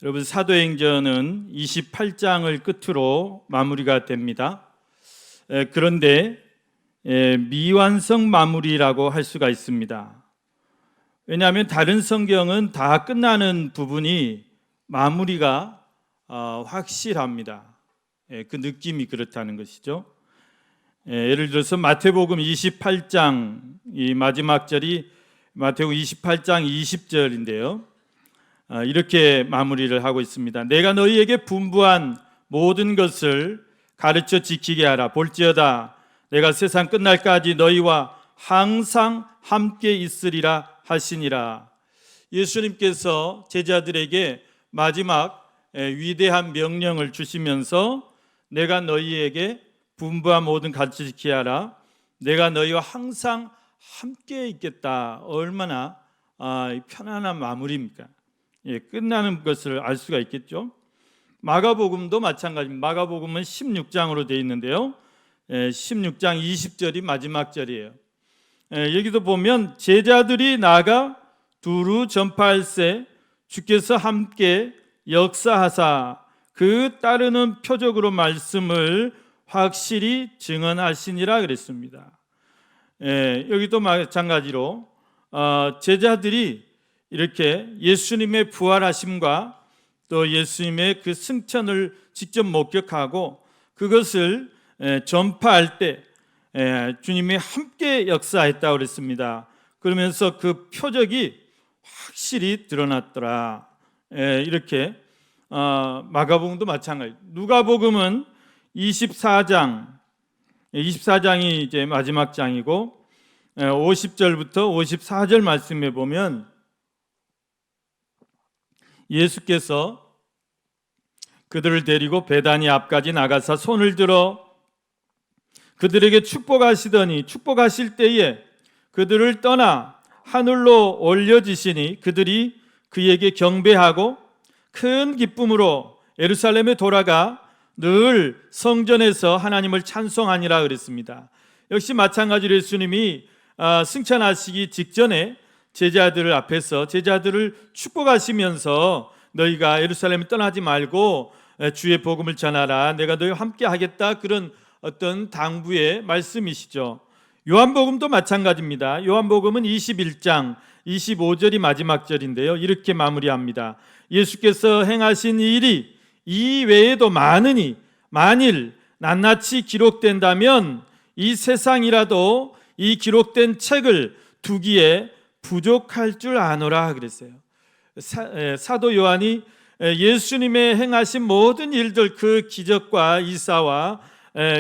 여러분, 사도행전은 28장을 끝으로 마무리가 됩니다. 그런데 미완성 마무리라고 할 수가 있습니다. 왜냐하면 다른 성경은 다 끝나는 부분이 마무리가 확실합니다. 그 느낌이 그렇다는 것이죠. 예를 들어서 마태복음 28장 이 마지막 절이 마태복음 28장 20절인데요. 이렇게 마무리를 하고 있습니다. 내가 너희에게 분부한 모든 것을 가르쳐 지키게 하라. 볼지어다 내가 세상 끝날까지 너희와 항상 함께 있으리라 하시니라. 예수님께서 제자들에게 마지막 위대한 명령을 주시면서 내가 너희에게 분부한 모든 가르쳐 지키게 하라. 내가 너희와 항상 함께 있겠다. 얼마나 편안한 마무리입니까? 끝나는 것을 알 수가 있겠죠. 마가복음도 마찬가지입니다. 마가복음은 16장으로 되어 있는데요. 16장 20절이 마지막 절이에요. 여기도 보면 제자들이 나가 두루 전파할세 주께서 함께 역사하사 그 따르는 표적으로 말씀을 확실히 증언하시니라 그랬습니다. 여기도 마찬가지로 제자들이 이렇게 예수님의 부활하심과 또 예수님의 그 승천을 직접 목격하고 그것을 전파할 때 주님이 함께 역사했다고 그랬습니다. 그러면서 그 표적이 확실히 드러났더라. 이렇게 마가복음도 마찬가지. 누가복음은 24장이 이제 마지막 장이고 50절부터 54절 말씀에 보면 예수께서 그들을 데리고 베다니 앞까지 나가사 손을 들어 그들에게 축복하시더니 축복하실 때에 그들을 떠나 하늘로 올려지시니 그들이 그에게 경배하고 큰 기쁨으로 예루살렘에 돌아가 늘 성전에서 하나님을 찬송하니라 그랬습니다. 역시 마찬가지로 예수님이 승천하시기 직전에 제자들 앞에서 제자들을 축복하시면서 너희가 예루살렘을 떠나지 말고 주의 복음을 전하라. 내가 너희와 함께 하겠다. 그런 어떤 당부의 말씀이시죠. 요한복음도 마찬가지입니다. 요한복음은 21장 25절이 마지막 절인데요. 이렇게 마무리합니다. 예수께서 행하신 일이 이 외에도 많으니 만일 낱낱이 기록된다면 이 세상이라도 이 기록된 책을 두기에 부족할 줄 아노라 그랬어요. 사도 요한이 예수님의 행하신 모든 일들 그 기적과 이사와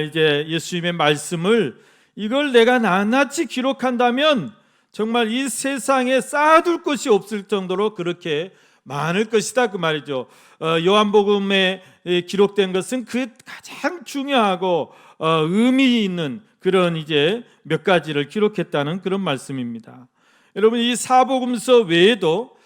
이제 예수님의 말씀을 이걸 내가 낱낱이 기록한다면 정말 이 세상에 쌓아둘 것이 없을 정도로 그렇게 많을 것이다 그 말이죠. 요한복음에 기록된 것은 그 가장 중요하고 의미 있는 그런 이제 몇 가지를 기록했다는 그런 말씀입니다. 여러분, 이 사복음서 외에도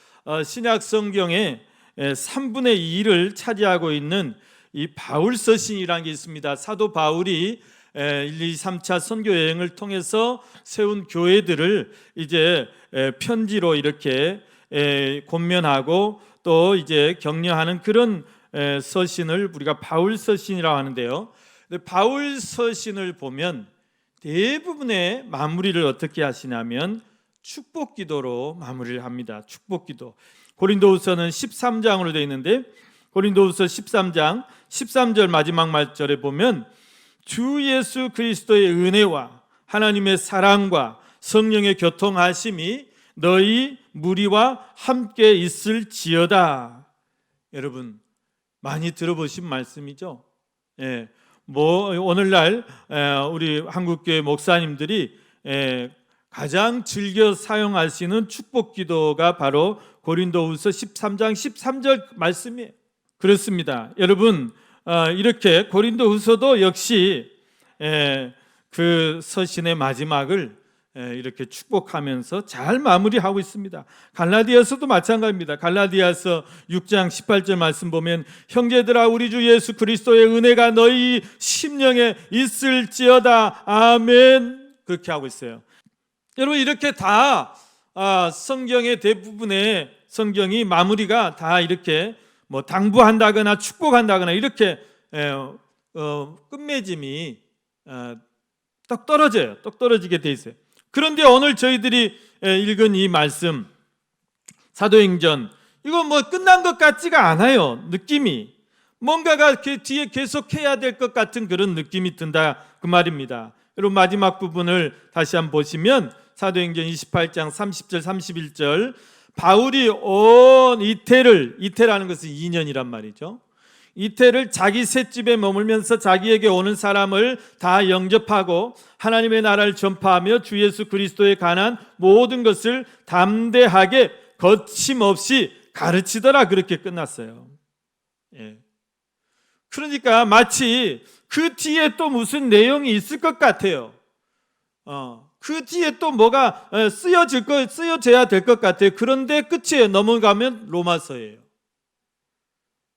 신약 성경의 3분의 2를 차지하고 있는 이 바울서신이라는 게 있습니다. 사도 바울이 1, 2, 3차 선교 여행을 통해서 세운 교회들을 이제 편지로 이렇게 권면하고 또 이제 격려하는 그런 서신을 우리가 바울서신이라고 하는데요. 바울서신을 보면 대부분의 마무리를 어떻게 하시냐면 축복기도로 마무리를 합니다. 축복기도. 고린도후서는 13장으로 되어 있는데 고린도후서 13장 13절 마지막 말절에 보면 주 예수 그리스도의 은혜와 하나님의 사랑과 성령의 교통하심이 너희 무리와 함께 있을지어다. 여러분 많이 들어보신 말씀이죠. 오늘날 우리 한국교회 목사님들이 가장 즐겨 사용하시는 축복기도가 바로 고린도후서 13장 13절 말씀이에요. 그렇습니다. 여러분 이렇게 고린도후서도 역시 그 서신의 마지막을 이렇게 축복하면서 잘 마무리하고 있습니다. 갈라디아서도 마찬가지입니다. 갈라디아서 6장 18절 말씀 보면 형제들아 우리 주 예수 그리스도의 은혜가 너희 심령에 있을지어다. 아멘. 그렇게 하고 있어요. 여러분 이렇게 다 성경의 대부분의 성경이 마무리가 다 이렇게 뭐 당부한다거나 축복한다거나 이렇게 끝맺음이 떡 떨어져요. 떡 떨어지게 돼 있어요. 그런데 오늘 저희들이 읽은 이 말씀 사도행전 이거 뭐 끝난 것 같지가 않아요. 느낌이 뭔가가 그 뒤에 계속해야 될 것 같은 그런 느낌이 든다 그 말입니다. 여러분 마지막 부분을 다시 한번 보시면 사도행전 28장 30절 31절 바울이 온 이태라는 것은 2년이란 말이죠. 이태를 자기 셋집에 머물면서 자기에게 오는 사람을 다 영접하고 하나님의 나라를 전파하며 주 예수 그리스도에 관한 모든 것을 담대하게 거침없이 가르치더라 그렇게 끝났어요. 예. 그러니까 마치 그 뒤에 또 무슨 내용이 있을 것 같아요. 그 뒤에 또 뭐가 쓰여져야 될 것 같아요. 그런데 끝이에요. 넘어가면 로마서예요.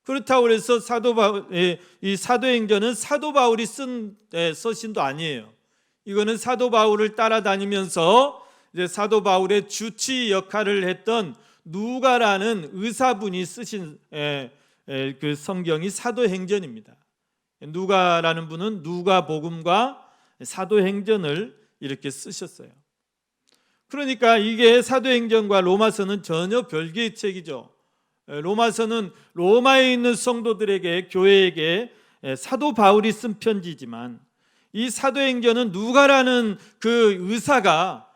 그렇다고 해서 이 사도행전은 사도 바울이 쓴 서신도 아니에요. 이거는 사도 바울을 따라다니면서 이제 사도 바울의 주치 역할을 했던 누가라는 의사분이 쓰신 그 성경이 사도행전입니다. 누가라는 분은 누가복음과 사도행전을 이렇게 쓰셨어요. 그러니까 이게 사도행전과 로마서는 전혀 별개의 책이죠. 로마서는 로마에 있는 성도들에게 교회에게 사도 바울이 쓴 편지지만 이 사도행전은 누가라는 그 의사가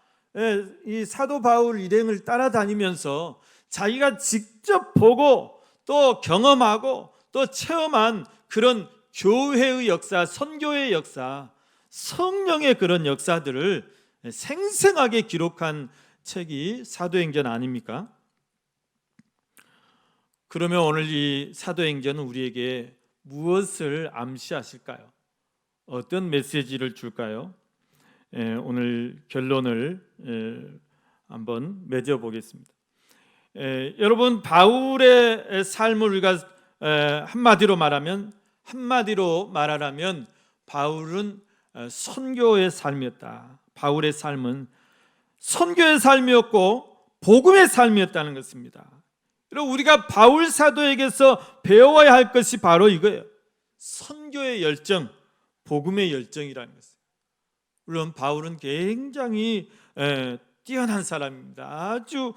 이 사도 바울 일행을 따라다니면서 자기가 직접 보고 또 경험하고 또 체험한 그런 교회의 역사, 선교의 역사, 성령의 그런 역사들을 생생하게 기록한 책이 사도행전 아닙니까? 그러면 오늘 이 사도행전은 우리에게 무엇을 암시하실까요? 어떤 메시지를 줄까요? 오늘 결론을 한번 맺어보겠습니다. 여러분 바울의 삶을 우리가 한마디로 말하라면 바울은 선교의 삶이었다. 바울의 삶은 선교의 삶이었고 복음의 삶이었다는 것입니다. 여러분 우리가 바울 사도에게서 배워야 할 것이 바로 이거예요. 선교의 열정, 복음의 열정이라는 것이에요. 물론 바울은 굉장히 뛰어난 사람입니다. 아주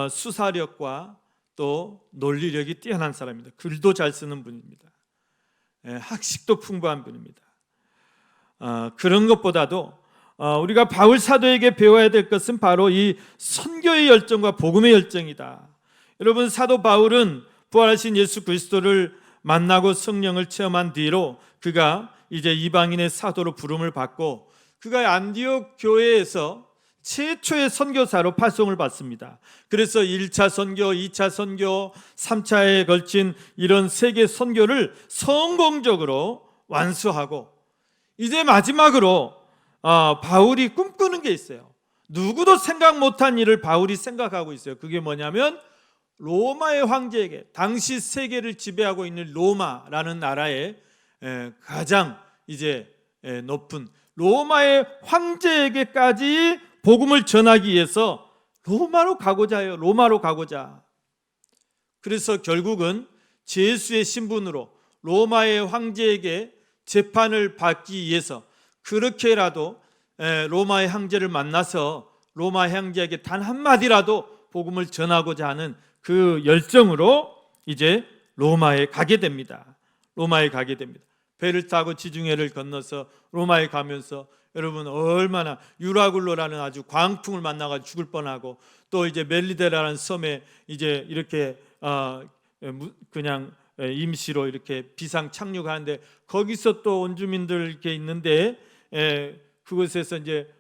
수사력과 또 논리력이 뛰어난 사람입니다. 글도 잘 쓰는 분입니다. 학식도 풍부한 분입니다. 그런 것보다도 우리가 바울 사도에게 배워야 될 것은 바로 이 선교의 열정과 복음의 열정이다. 여러분 사도 바울은 부활하신 예수 그리스도를 만나고 성령을 체험한 뒤로 그가 이제 이방인의 사도로 부름을 받고 그가 안디옥 교회에서 최초의 선교사로 파송을 받습니다. 그래서 1차 선교, 2차 선교, 3차에 걸친 이런 세계 선교를 성공적으로 완수하고 이제 마지막으로 바울이 꿈꾸는 게 있어요. 누구도 생각 못한 일을 바울이 생각하고 있어요. 그게 뭐냐면 로마의 황제에게 당시 세계를 지배하고 있는 로마라는 나라의 가장 이제 높은 로마의 황제에게까지 복음을 전하기 위해서 로마로 가고자 해요. 로마로 가고자. 그래서 결국은 제수의 신분으로 로마의 황제에게 재판을 받기 위해서 그렇게라도 로마의 황제를 만나서 로마 황제에게 단 한마디라도 복음을 전하고자 하는 그 열정으로 이제 로마에 가게 됩니다. 로마에 가게 됩니다. 배를 타고 지중해를 건너서 로마에 가면서 여러분 얼마나 유라굴로라는 아주 광풍을 만나가지고 죽을 뻔하고 또 이제 멜리데라는 섬에 이제 이렇게 그냥 임시로 이렇게 비상 착륙하는데 거기서 또 원주민들 이렇게 있는데 그곳에서 이제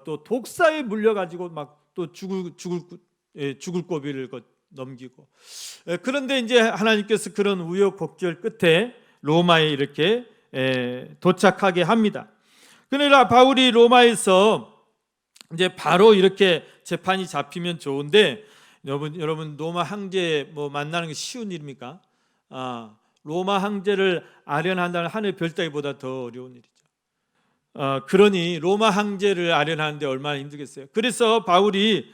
또 독사에 물려가지고 막 또 죽을 고비를 넘기고 그런데 이제 하나님께서 그런 우여곡절 끝에 로마에 이렇게 도착하게 합니다. 그러나 바울이 로마에서 이제 바로 이렇게 재판이 잡히면 좋은데 여러분 로마 황제 뭐 만나는 게 쉬운 일입니까? 로마 황제를 아련한다는 하늘의 별따기보다 더 어려운 일이죠. 그러니 로마 황제를 아련하는데 얼마나 힘들겠어요. 그래서 바울이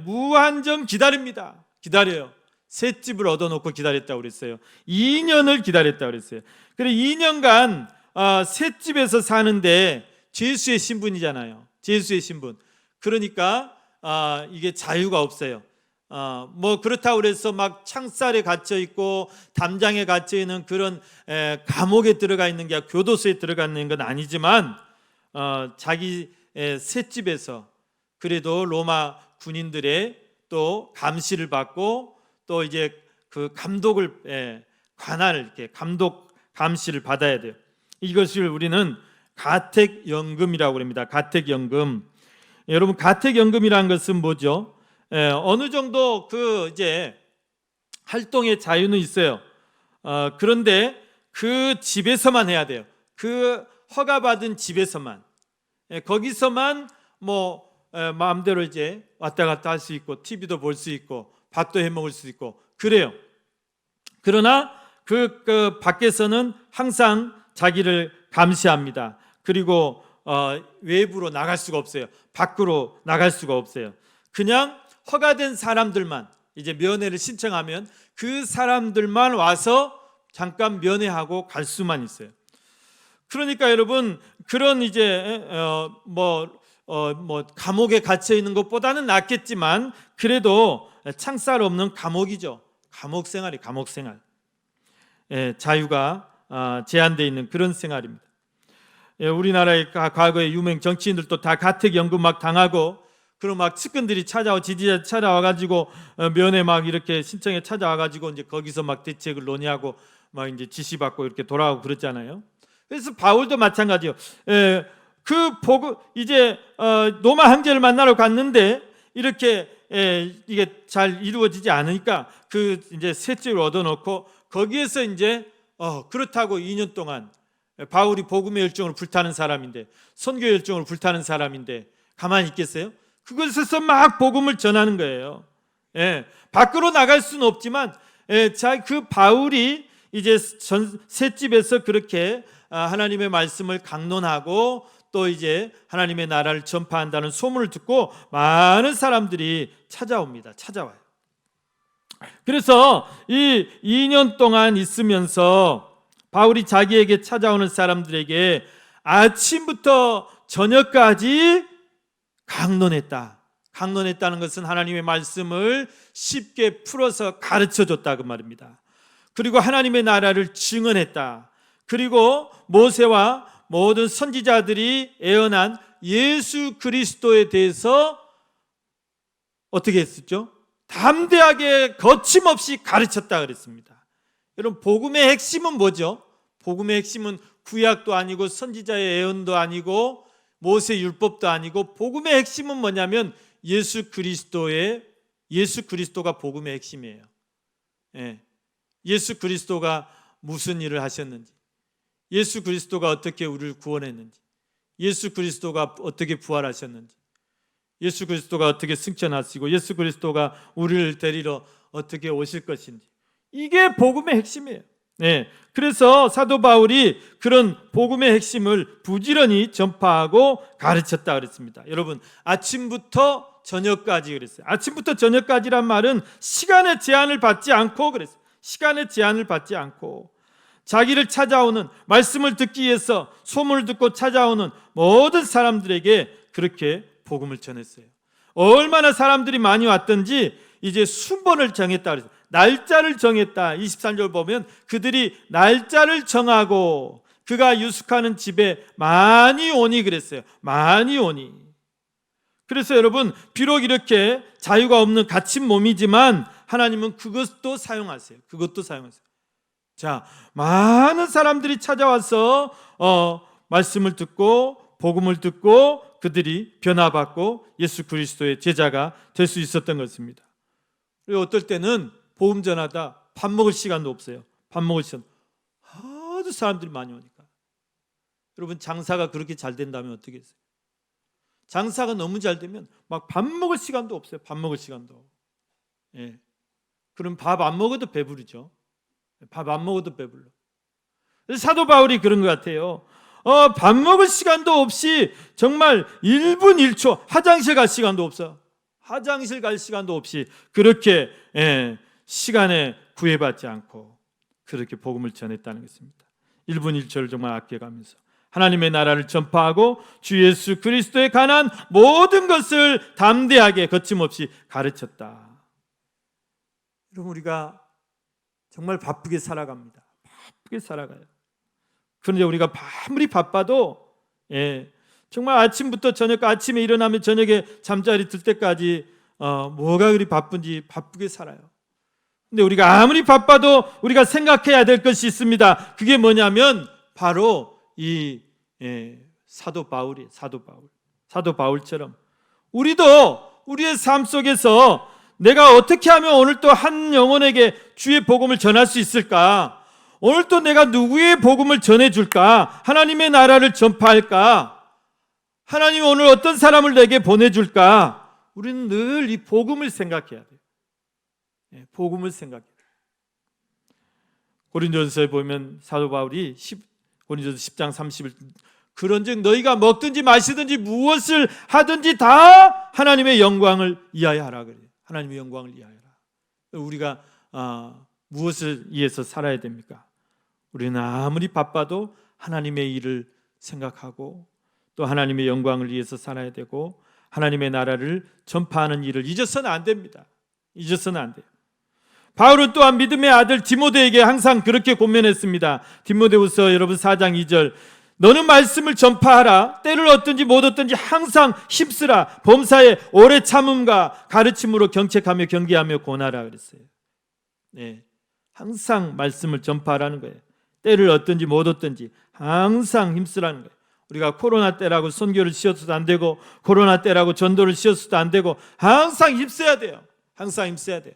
무한정 기다립니다. 기다려요. 새 집을 얻어놓고 기다렸다고 그랬어요. 2년을 기다렸다고 그랬어요. 그래 2년간 새 집에서 사는데 죄수의 신분이잖아요. 죄수의 신분. 그러니까 이게 자유가 없어요. 뭐 그렇다고 그래서 막 창살에 갇혀 있고 담장에 갇혀 있는 그런 감옥에 들어가 있는 게 교도소에 들어가 있는 건 아니지만 자기 새 집에서 그래도 로마 군인들의 또 감시를 받고 또 이제 그 감독을 관할 이렇게 감독 감시를 받아야 돼요. 이것을 우리는 가택연금이라고 합니다. 가택연금. 여러분 가택연금이라는 것은 뭐죠? 어느 정도 그 이제 활동의 자유는 있어요. 그런데 그 집에서만 해야 돼요. 그 허가받은 집에서만, 거기서만 뭐 마음대로 이제 왔다 갔다 할 수 있고 TV도 볼 수 있고 밥도 해 먹을 수 있고 그래요. 그러나 그 밖에서는 항상 자기를 감시합니다. 그리고 외부로 나갈 수가 없어요. 밖으로 나갈 수가 없어요. 그냥 허가된 사람들만 이제 면회를 신청하면 그 사람들만 와서 잠깐 면회하고 갈 수만 있어요. 그러니까 여러분 그런 이제 감옥에 갇혀 있는 것보다는 낫겠지만 그래도 창살 없는 감옥이죠. 감옥 생활이 감옥 생활. 자유가 제한되어 있는 그런 생활입니다. 우리나라의 과거의 유명 정치인들도 다 가택연금 막 당하고 그럼 막 측근들이 지지자 찾아와가지고 면회 막 이렇게 신청에 찾아와가지고 이제 거기서 막 대책을 논의하고 막 이제 지시받고 이렇게 돌아오고 그랬잖아요. 그래서 바울도 마찬가지요. 이제 로마 황제를 만나러 갔는데 이렇게 이게 잘 이루어지지 않으니까 그 이제 새 집을 얻어놓고 거기에서 이제 그렇다고 2년 동안 바울이 복음의 열정을 불타는 사람인데 선교 열정을 불타는 사람인데 가만히 있겠어요? 그곳에서 막 복음을 전하는 거예요. 밖으로 나갈 수는 없지만 그 바울이 이제 새 집에서 그렇게 하나님의 말씀을 강론하고 또 이제 하나님의 나라를 전파한다는 소문을 듣고 많은 사람들이 찾아와요. 그래서 이 2년 동안 있으면서 바울이 자기에게 찾아오는 사람들에게 아침부터 저녁까지 강론했다는 것은 하나님의 말씀을 쉽게 풀어서 가르쳐줬다 그 말입니다. 그리고 하나님의 나라를 증언했다. 그리고 모세와 모든 선지자들이 예언한 예수 그리스도에 대해서 어떻게 했었죠? 담대하게 거침없이 가르쳤다 그랬습니다. 여러분 복음의 핵심은 뭐죠? 복음의 핵심은 구약도 아니고 선지자의 예언도 아니고 모세 율법도 아니고 복음의 핵심은 뭐냐면 예수 그리스도가 복음의 핵심이에요. 예수 그리스도가 무슨 일을 하셨는지, 예수 그리스도가 어떻게 우리를 구원했는지, 예수 그리스도가 어떻게 부활하셨는지, 예수 그리스도가 어떻게 승천하시고 예수 그리스도가 우리를 데리러 어떻게 오실 것인지, 이게 복음의 핵심이에요. 그래서 사도 바울이 그런 복음의 핵심을 부지런히 전파하고 가르쳤다 그랬습니다. 여러분 아침부터 저녁까지 그랬어요. 아침부터 저녁까지란 말은 시간의 제한을 받지 않고 그랬어요. 시간의 제한을 받지 않고 자기를 찾아오는, 말씀을 듣기 위해서 소문을 듣고 찾아오는 모든 사람들에게 그렇게 복음을 전했어요. 얼마나 사람들이 많이 왔던지 이제 순번을 정했다 그랬어요. 날짜를 정했다. 23절 보면 그들이 날짜를 정하고 그가 유숙하는 집에 많이 오니 그랬어요. 많이 오니. 그래서 여러분 비록 이렇게 자유가 없는 갇힌 몸이지만 하나님은 그것도 사용하세요. 자, 많은 사람들이 찾아와서 말씀을 듣고 복음을 듣고 그들이 변화받고 예수 그리스도의 제자가 될 수 있었던 것입니다. 그리고 어떨 때는 복음 전하다 밥 먹을 시간도 없어요. 밥 먹을 시간 아주 사람들이 많이 오니까. 여러분 장사가 그렇게 잘 된다면 어떻게 했어요? 장사가 너무 잘 되면 막 밥 먹을 시간도 없어요. 밥 먹을 시간도. 그럼 밥 안 먹어도 배부르죠. 밥 안 먹어도 배불러. 사도 바울이 그런 것 같아요. 밥 먹을 시간도 없이 정말 1분 1초 화장실 갈 시간도 없어요. 화장실 갈 시간도 없이 그렇게 시간에 구애받지 않고 그렇게 복음을 전했다는 것입니다. 1분 1초를 정말 아껴가면서 하나님의 나라를 전파하고 주 예수 그리스도에 관한 모든 것을 담대하게 거침없이 가르쳤다. 여러분, 우리가 정말 바쁘게 살아갑니다. 바쁘게 살아가요. 그런데 우리가 아무리 바빠도 정말 아침부터 저녁까지, 아침에 일어나면 저녁에 잠자리 들 때까지 뭐가 그리 바쁜지 바쁘게 살아요. 근데 우리가 아무리 바빠도 우리가 생각해야 될 것이 있습니다. 그게 뭐냐면 바로 이 사도 바울처럼 우리도 우리의 삶 속에서 내가 어떻게 하면 오늘 또 한 영혼에게 주의 복음을 전할 수 있을까? 오늘 또 내가 누구의 복음을 전해줄까? 하나님의 나라를 전파할까? 하나님 오늘 어떤 사람을 내게 보내줄까? 우리는 늘 이 복음을 생각해야 돼요. 복음을 생각해야 돼요. 고린도전서에 보면 사도 바울이 고린도전서 10장 30절 그런즉 너희가 먹든지 마시든지 무엇을 하든지 다 하나님의 영광을 위하여 하라 그래요. 하나님의 영광을 위하여 하라. 우리가 무엇을 위해서 살아야 됩니까? 우리는 아무리 바빠도 하나님의 일을 생각하고 또 하나님의 영광을 위해서 살아야 되고 하나님의 나라를 전파하는 일을 잊어서는 안 됩니다. 잊어서는 안 돼요. 바울은 또한 믿음의 아들 디모데에게 항상 그렇게 권면했습니다. 디모데후서 여러분 4장 2절 너는 말씀을 전파하라. 때를 얻든지 못 얻든지 항상 힘쓰라. 범사에 오래 참음과 가르침으로 경책하며 경계하며 권하라 그랬어요. 항상 말씀을 전파하라는 거예요. 때를 얻든지 못 얻든지 항상 힘쓰라는 거예요. 우리가 코로나 때라고 선교를 쉬어서도 안 되고 코로나 때라고 전도를 쉬어서도 안 되고 항상 힘써야 돼요. 항상 힘써야 돼요.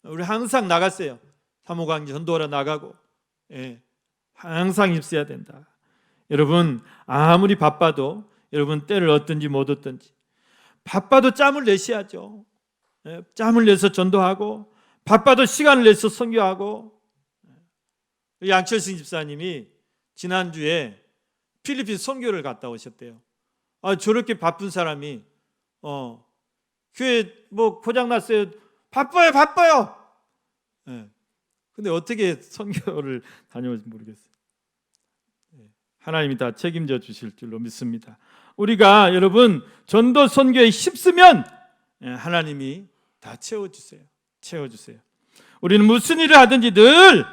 우리 항상 나갔어요. 사모강 전도하러 나가고 항상 힘써야 된다. 여러분 아무리 바빠도 여러분 때를 얻든지 못 얻든지 바빠도 짬을 내셔야죠. 짬을 내서 전도하고 바빠도 시간을 내서 선교하고. 양철승 집사님이 지난주에 필리핀 선교를 갔다 오셨대요. 저렇게 바쁜 사람이 교회 뭐 고장났어요. 바빠요. 근데 어떻게 선교를 다녀올지 모르겠어요. 하나님이 다 책임져 주실 줄로 믿습니다. 우리가 여러분 전도 선교에 힘쓰면 하나님이 다 채워주세요. 우리는 무슨 일을 하든지 늘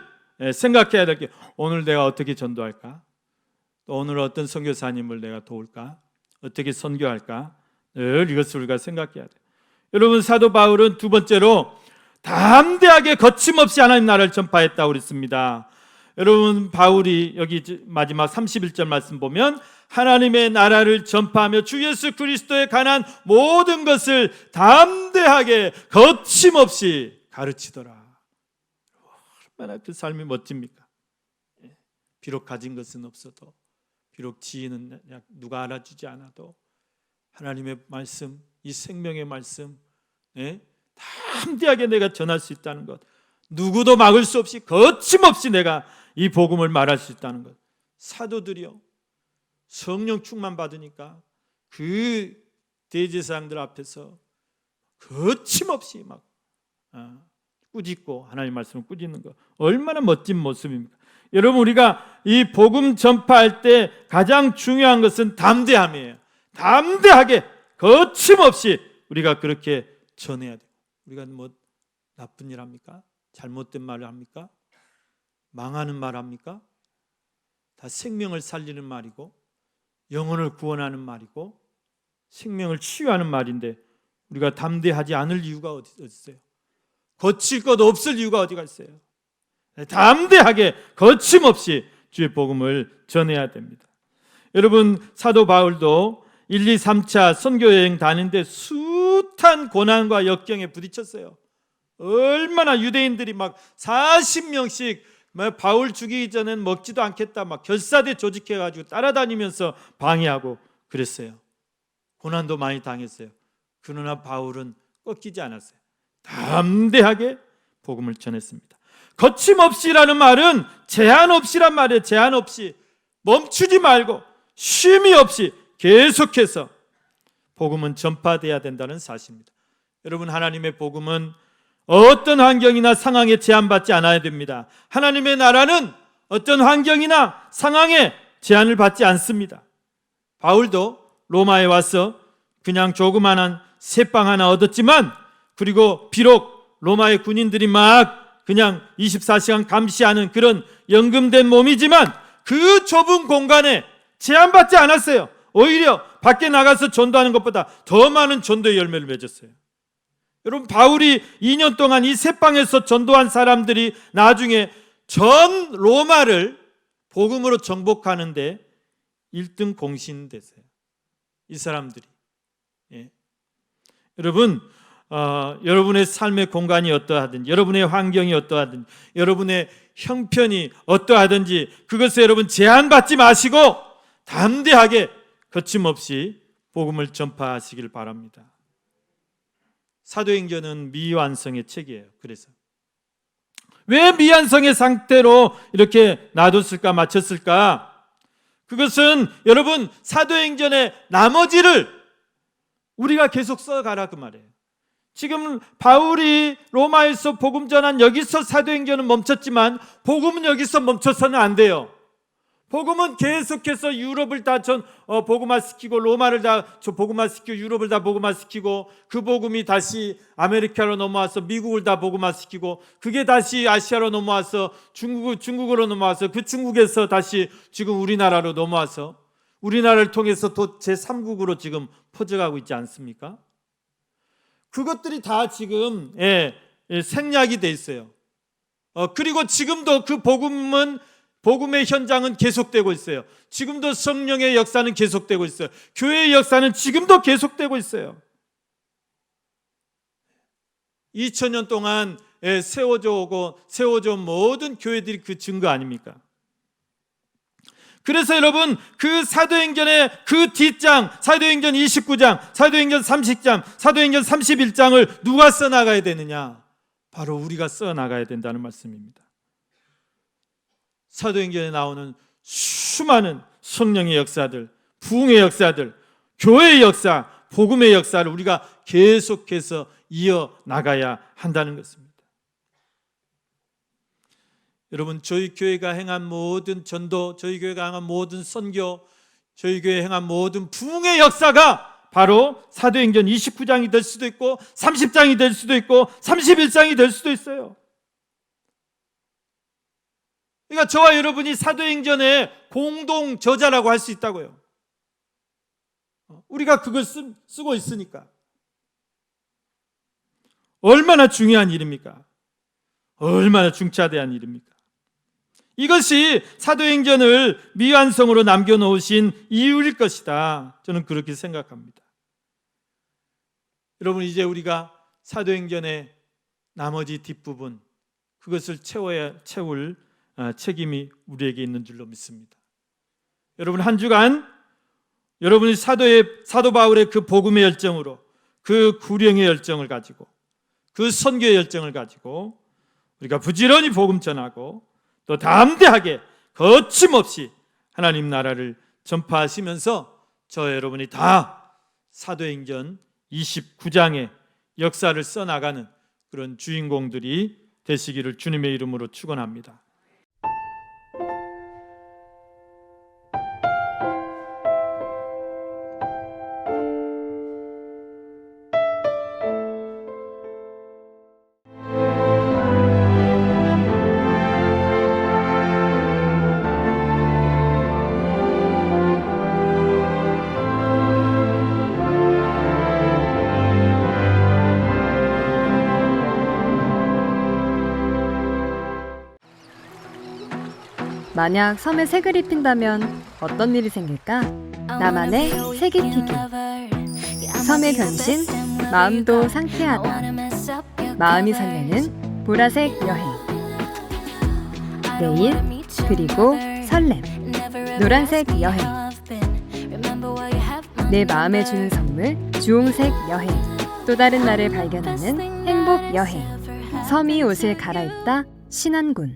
생각해야 될 게 오늘 내가 어떻게 전도할까? 또 오늘 어떤 선교사님을 내가 도울까? 어떻게 선교할까? 늘 이것을 우리가 생각해야 돼요. 여러분 사도 바울은 두 번째로 담대하게 거침없이 하나님 나라를 전파했다고 그랬습니다. 여러분 바울이 여기 마지막 31절 말씀 보면 하나님의 나라를 전파하며 주 예수 그리스도에 관한 모든 것을 담대하게 거침없이 가르치더라. 얼마나 그 삶이 멋집니까? 비록 가진 것은 없어도 비록 지위는 누가 알아주지 않아도 하나님의 말씀, 이 생명의 말씀 담대하게 내가 전할 수 있다는 것, 누구도 막을 수 없이 거침없이 내가 이 복음을 말할 수 있다는 것. 사도들이요 성령 충만 받으니까 그 대제사장들 앞에서 거침없이 막 꾸짖고 하나님의 말씀을 꾸짖는 것, 얼마나 멋진 모습입니까? 여러분 우리가 이 복음 전파할 때 가장 중요한 것은 담대함이에요. 담대하게 거침없이 우리가 그렇게 전해야 돼요. 우리가 뭐 나쁜 일 합니까? 잘못된 말을 합니까? 망하는 말 합니까? 다 생명을 살리는 말이고 영혼을 구원하는 말이고 생명을 치유하는 말인데 우리가 담대하지 않을 이유가 어디 있어요? 거칠 것 없을 이유가 어디가 있어요? 담대하게 거침없이 주의 복음을 전해야 됩니다. 여러분 사도 바울도 1, 2, 3차 선교여행 다니는데 숱한 고난과 역경에 부딪혔어요. 얼마나 유대인들이 막 40명씩 바울 죽이기 전엔 먹지도 않겠다 막 결사대 조직해가지고 따라다니면서 방해하고 그랬어요. 고난도 많이 당했어요. 그러나 바울은 꺾이지 않았어요. 담대하게 복음을 전했습니다. 거침없이라는 말은 제한 없이란 말이에요. 제한 없이 멈추지 말고 쉼이 없이 계속해서 복음은 전파돼야 된다는 사실입니다. 여러분 하나님의 복음은 어떤 환경이나 상황에 제한받지 않아야 됩니다. 하나님의 나라는 어떤 환경이나 상황에 제한을 받지 않습니다. 바울도 로마에 와서 그냥 조그마한 새빵 하나 얻었지만, 그리고 비록 로마의 군인들이 막 그냥 24시간 감시하는 그런 연금된 몸이지만 그 좁은 공간에 제한받지 않았어요. 오히려 밖에 나가서 전도하는 것보다 더 많은 전도의 열매를 맺었어요. 여러분, 바울이 2년 동안 이 새빵에서 전도한 사람들이 나중에 전 로마를 복음으로 정복하는데 1등 공신 됐어요. 이 사람들이. 예. 여러분, 여러분의 삶의 공간이 어떠하든지, 여러분의 환경이 어떠하든지, 여러분의 형편이 어떠하든지 그것에 여러분 제한받지 마시고 담대하게 거침없이 복음을 전파하시길 바랍니다. 사도행전은 미완성의 책이에요. 그래서 왜 미완성의 상태로 이렇게 놔뒀을까, 마쳤을까? 그것은 여러분 사도행전의 나머지를 우리가 계속 써가라 그 말이에요. 지금 바울이 로마에서 복음 전한 여기서 사도행전은 멈췄지만 복음은 여기서 멈춰서는 안 돼요. 복음은 계속해서 유럽을 다 복음화시키고, 로마를 다 복음화시키고, 유럽을 다 복음화시키고, 그 복음이 다시 아메리카로 넘어와서 미국을 다 복음화시키고, 그게 다시 아시아로 넘어와서 중국으로 넘어와서, 그 중국에서 다시 지금 우리나라로 넘어와서 우리나라를 통해서 또 제3국으로 지금 퍼져가고 있지 않습니까? 그것들이 다 지금 생략이 돼 있어요. 그리고 지금도 그 복음의 현장은 계속되고 있어요. 지금도 성령의 역사는 계속되고 있어요. 교회의 역사는 지금도 계속되고 있어요. 2000년 동안 세워져 모든 교회들이 그 증거 아닙니까? 그래서 여러분, 그 사도행전의 그 뒷장, 사도행전 29장, 사도행전 30장, 사도행전 31장을 누가 써나가야 되느냐? 바로 우리가 써나가야 된다는 말씀입니다. 사도행전에 나오는 수많은 성령의 역사들, 부흥의 역사들, 교회의 역사, 복음의 역사를 우리가 계속해서 이어나가야 한다는 것입니다. 여러분, 저희 교회가 행한 모든 전도, 저희 교회가 행한 모든 선교, 저희 교회가 행한 모든 부흥의 역사가 바로 사도행전 29장이 될 수도 있고 30장이 될 수도 있고 31장이 될 수도 있어요. 그러니까 저와 여러분이 사도행전의 공동 저자라고 할 수 있다고요. 우리가 그걸 쓰고 있으니까. 얼마나 중요한 일입니까? 얼마나 중차대한 일입니까? 이것이 사도행전을 미완성으로 남겨놓으신 이유일 것이다. 저는 그렇게 생각합니다. 여러분, 이제 우리가 사도행전의 나머지 뒷부분, 그것을 채울 책임이 우리에게 있는 줄로 믿습니다. 여러분, 한 주간 여러분이 사도 바울의 그 복음의 열정으로, 그 구령의 열정을 가지고, 그 선교의 열정을 가지고 우리가 부지런히 복음 전하고 또 담대하게 거침없이 하나님 나라를 전파하시면서 저 여러분이 다 사도행전 29장의 역사를 써나가는 그런 주인공들이 되시기를 주님의 이름으로 축원합니다. 만약 섬에 색을 입힌다면 어떤 일이 생길까? 나만의 색입히기. 섬의 변신, 마음도 상쾌하다. 마음이 설레는 보라색 여행. 내일, 그리고 설렘. 노란색 여행. 내 마음에 주는 선물, 주홍색 여행. 또 다른 나를 발견하는 행복 여행. 섬이 옷을 갈아입다 신안군.